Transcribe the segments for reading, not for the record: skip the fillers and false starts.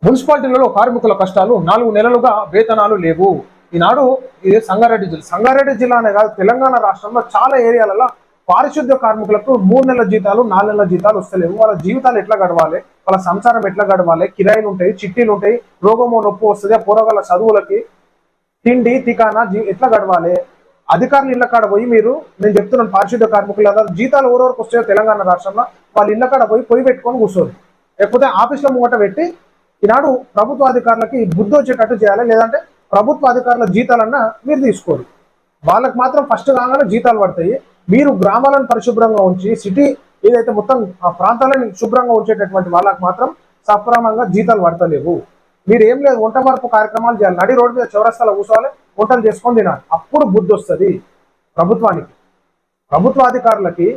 మున్సిపాలిటీలలో కార్మికుల కష్టాలు 4 నెలలుగా వేతనాలు లేవు. ఈనాడు ఇది సంగారెడ్డి జిల్లానే కాదు, తెలంగాణ రాష్ట్రంలో చాలా ఏరియాలలో పారిశుద్ధ్య కార్మికులకు 3 నెలల జీతాలు 4 నెలల జీతాలు వస్తలేవు. వాళ్ళ జీవితాలు ఎట్లా గడవాలి, వాళ్ళ సంసారం ఎట్లా గడవాలి, కిరాయిలు ఉంటాయి, చిట్టీలు ఉంటాయి, రోగమో నొప్పి వస్తుంది, ఆ పోరగాళ్ళ చదువులకి తిండి తికానా ఎట్లా గడవాలి. అధికారులు ఇళ్ల కాడ పోయి నేను చెప్తున్నాను, పారిశుద్ధ్య కార్మికులు జీతాలు ఎవరెవరికి వస్తాయో తెలంగాణ రాష్ట్రంలో వాళ్ళు ఇళ్ల కాడ పోయి పెట్టుకొని కూర్చోరు, లేకపోతే ఆఫీస్లో ముంగట పెట్టి ఈనాడు ప్రభుత్వ అధికారులకి బుద్ధి వచ్చేటట్టు చేయాలి. లేదంటే ప్రభుత్వ అధికారుల జీతాలన్నా మీరు తీసుకోరు. వాళ్ళకి మాత్రం ఫస్ట్ కాగానే జీతాలు పడతాయి. మీరు గ్రామాలను పరిశుభ్రంగా ఉంచి సిటీ ఏదైతే మొత్తం ఆ ప్రాంతాలను శుభ్రంగా ఉంచేటటువంటి వాళ్ళకి మాత్రం సక్రమంగా జీతాలు పడతలేవు. మీరు ఏం లేదు, వంట మార్పు కార్యక్రమాలు చేయాలి, నడి రోడ్డు మీద చౌరస్తాలో కూర్చోవాలి, వంటలు చేసుకొని తినాలి. అప్పుడు బుద్ధి వస్తుంది ప్రభుత్వానికి. ప్రభుత్వ అధికారులకి,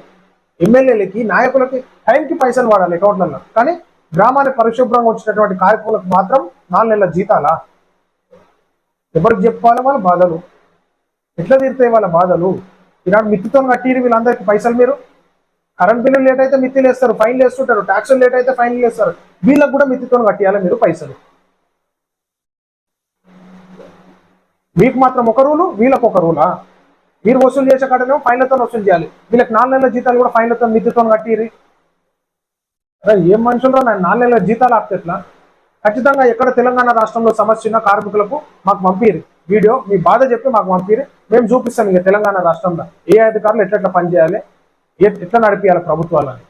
ఎమ్మెల్యేలకి, నాయకులకి టైంకి పైసలు వాడాలి అకౌంట్లలో. కానీ గ్రామాన్ని పరిశుభ్రంగా వచ్చినటువంటి కార్యక్రమాలకు మాత్రం 4 నెలల జీతాలా? ఎవరికి చెప్పుకోవాలి వాళ్ళ బాధలు? ఎట్లా తీరుతాయి వాళ్ళ బాధలు? ఈనాడు మిత్తితో కట్టిరు వీళ్ళందరికీ పైసలు. మీరు కరెంట్ బిల్లు లేట్ అయితే మిత్తిలు వేస్తారు, ఫైన్లు వేస్తుంటారు, ట్యాక్సులు లేట్ అయితే ఫైన్లు వేస్తారు. వీళ్ళకి కూడా మిత్తితో కట్టియాలి మీరు పైసలు. మీకు మాత్రం ఒక రూలు, వీళ్ళకి ఒక రూలా? మీరు వసూలు చేసే కాడనేమో ఫైన్లతో వసూలు చేయాలి, వీళ్ళకి 4 నెలల జీతాలు కూడా ఫైన్లతో మిత్తితో కట్టిరి. అరే ఏం మనుషులు రా, 4 నెలల జీతాలు ఆపితే ఎట్లా? ఖచ్చితంగా ఎక్కడ తెలంగాణ రాష్ట్రంలో సమస్య ఉన్న కార్మికులకు మాకు పంపిరి వీడియో, మీ బాధ చెప్పి మాకు పంపిరి, మేము చూపిస్తాం ఇక తెలంగాణ రాష్ట్రంలో ఏ అధికారులు ఎట్లా పనిచేయాలి, ఎట్లా నడిపించాలి ప్రభుత్వాలని.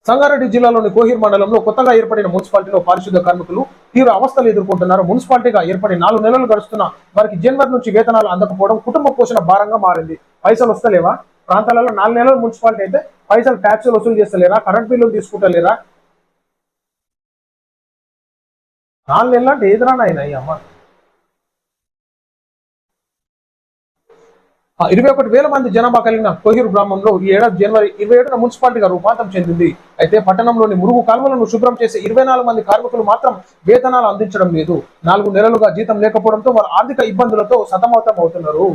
సంగారెడ్డి జిల్లాలోని కోహిర్ మండలంలో కొత్తగా ఏర్పడిన మున్సిపాలిటీలో పారిశుద్ధ్య కార్మికులు తీవ్ర అవస్థలు ఎదుర్కొంటున్నారు. మున్సిపాలిటీగా ఏర్పడి 4 నెలలు గడుస్తున్నా వారికి జనవరి నుంచి వేతనాలు అందకపోవడం కుటుంబ పోషణ భారంగా మారింది. పైసలు వస్తలేవా? ప్రాంతాలలో 4 నెలల మున్సిపాలిటీ అయితే పైసలు ట్యాక్సులు వసూలు చేస్తలేరా? కరెంట్ బిల్లులు తీసుకుంటలేరా? 4 నెలలు అంటే ఏదిరా నాయన ఈ అమ్మ. 21,000 మంది జనాభా కలిగిన కోహిర్ గ్రామంలో ఈ ఏడాది జనవరి 27న మున్సిపాలిటీగా రూపాంతరం చెందింది. అయితే పట్టణంలోని మురుగు కాలువలను శుభ్రం చేసే 24 మంది కార్మికులు మాత్రం వేతనాలు అందించడం లేదు. 4 నెలలుగా జీతం లేకపోవడంతో వారు ఆర్థిక ఇబ్బందులతో సతమతం అవుతున్నారు.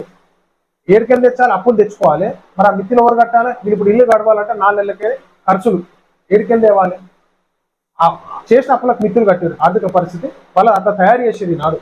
ఏడుకెళ్ళి తెచ్చాలి, అప్పులు తెచ్చుకోవాలి, మరి ఆ మిత్తిలు ఎవరు కట్టాలి? మీరు ఇప్పుడు ఇల్లు గడవాలంటే 4 నెలలకే ఖర్చులు ఏడుకెళ్ళి తేవాలి. చేసిన అప్పులకు మిత్తులు కట్టారు. ఆర్థిక పరిస్థితి వాళ్ళ అంత తయారు చేసేది నాడు.